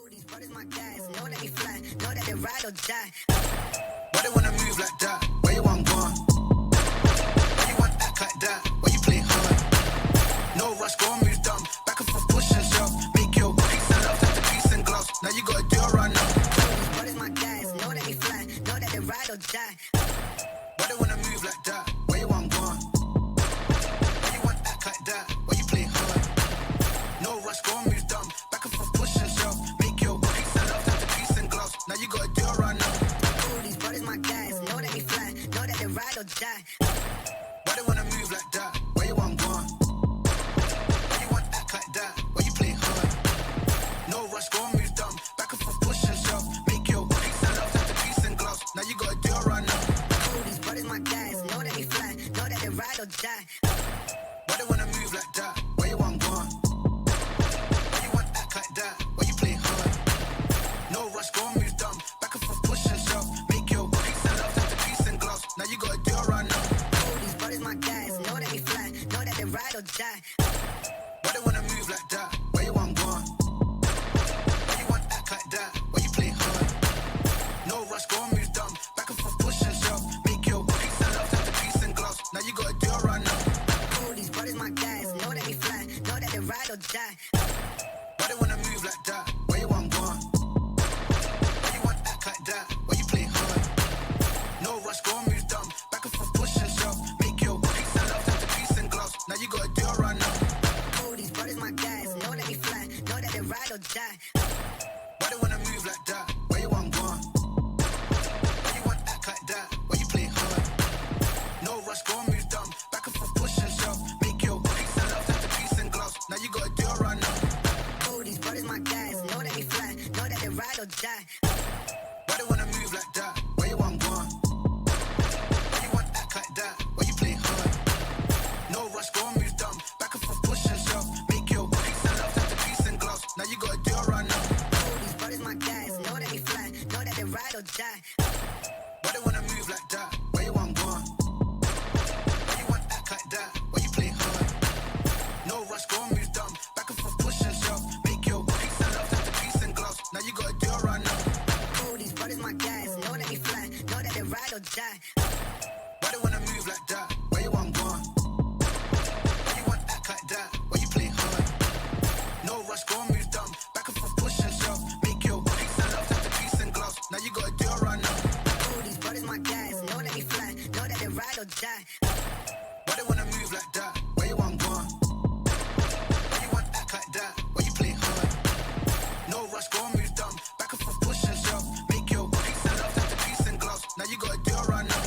These brothers my guys, know that they fly, know that they ride or die. Why they wanna move like that? Where you want gone? Why you want act like that? Why you play hard? No rush, go and move dumb. Back and forth, push and shove. Make your peace and love, turn to peace and gloves. Now you gotta do it right now. These brothers my guys, know that they fly, know that they ride or die. Why they wanna move like that? Where you want gone? Why you want act like that? Why you play hard? No rush, go and move dumb. Back and forth, push and shove. Make your peace and love, turn to peace and gloves. Now you gotta do it right now. These brothers my guys, know that they fly, know that they ride or die. Why they wanna move like that? Where you want gone? Why you want act like that? Why you play hard? No rush, go and move dumb. Back and forth, push and shove. Make your peace and love, turn to peace and gloves. Now you gotta do it right now. These brothers my guys, know that they fly, know that they ride or die. Why they wanna move like that? Where you want gone? Why you want act like that? Why you play hard? No rush, go and move dumb. Back and forth, push and shove. Make your peace and love, turn to peace and gloves. Now you gotta do it right now. These brothers my guys, know that they fly, know that they ride or die. Why they wanna move like that? Where you want gone? Why you want act like that? Why you play hard? No rush, go and move dumb. Back and forth, push and shove. Make your peace and love, turn to peace and gloves. Now you gotta do it right now. These brothers my guys, know that they fly, know that they ride or die. Why they wanna move like that? Where you want gone? Why you want act like that? Why you play hard? No rush, go and move dumb. Back and forth, push and shove. Make your peace and love, turn to peace and gloves. Now you gotta do it right now. These brothers my guys, know that they fly, know that they ride or die. Why they wanna move like that? Where you want gone? Why you want act like that? Why you play hard? No rush, go and move dumb. Back and forth, push and shove. Make your peace and love, turn to peace and gloves. Now you gotta do it right now. These brothers my guys, know that they fly, know that they ride or die. Why they wanna move like that? Where you want gone? Why you want act like that? Why you play hard? No rush, go and move dumb. Back and forth, push and shove. Make your peace and love, turn to peace and gloves. Now you gotta do it right now. These brothers my guys, know that they fly, know that they ride or die. Why they wanna move like that? Where you want gone? Why you want act like that? Why you play hard? No rush, go and move dumb. Back and forth, push and shove. Make your peace and love, turn to peace and gloves. Now you gotta do it right now. These brothers my guys, know that they fly, know that they ride or die. Why they wanna move like that? Where you want gone? Why you want act like that? Why you play hard? No rush, go and move dumb. Back and forth, push and shove. Make your peace and love, turn to peace and gloves. Now you gotta do it right now. These brothers my guys, know that they fly, know that they ride or die. Why they wanna move like that? Where you want gone? Why you want act like that? Why you play hard? No rush, go and move dumb. Back and forth, push and shove. Make your peace and love, turn to peace and gloves. Now you gotta do it right now.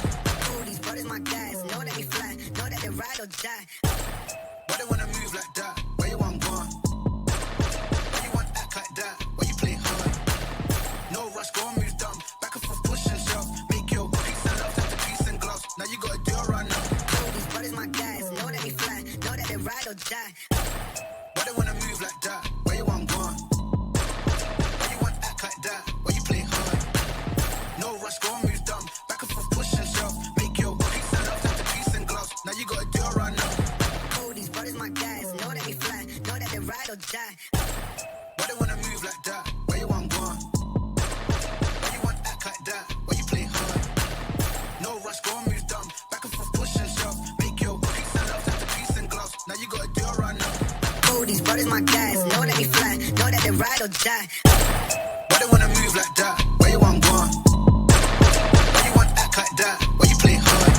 These brothers my guys, know that they fly, know that they ride or die. Why they wanna move like that? Where you want gone? Why you want act like that? Why you play hard? No rush, go and move dumb. Back and forth, push and shove. Make your peace and love, turn to peace and gloves. Now you gotta do it right now. These brothers my guys, know that they fly, know that they ride or die. Why they wanna move like that? Where you want gone? Why you want act like that? Why you play hard? No rush, go and move dumb. Back and forth, push and shove. Make your peace and love, turn to peace and gloves. Now you gotta do it right now. These brothers my guys, know that they fly, know that they ride or die. Why they wanna move like that? Where you want gone? Why you want act like that? Why you play hard? No rush, go and move dumb. Back and forth, push and shove. Make your peace and love, turn to peace and gloves. Now you gotta do it right now. These brothers my guys, know that they fly, know that they ride or die. Why they wanna move like that? Where you want gone? Why you want act like that? Why you play hard?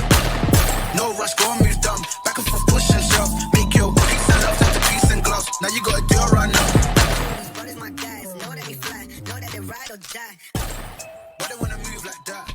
No rush, go and move dumb. Back and forth, push and shove. Make your peace and love, turn to peace and gloves. Now you gotta do it right now. These brothers my guys, know that they fly, know that they ride or die. Why they wanna move like that?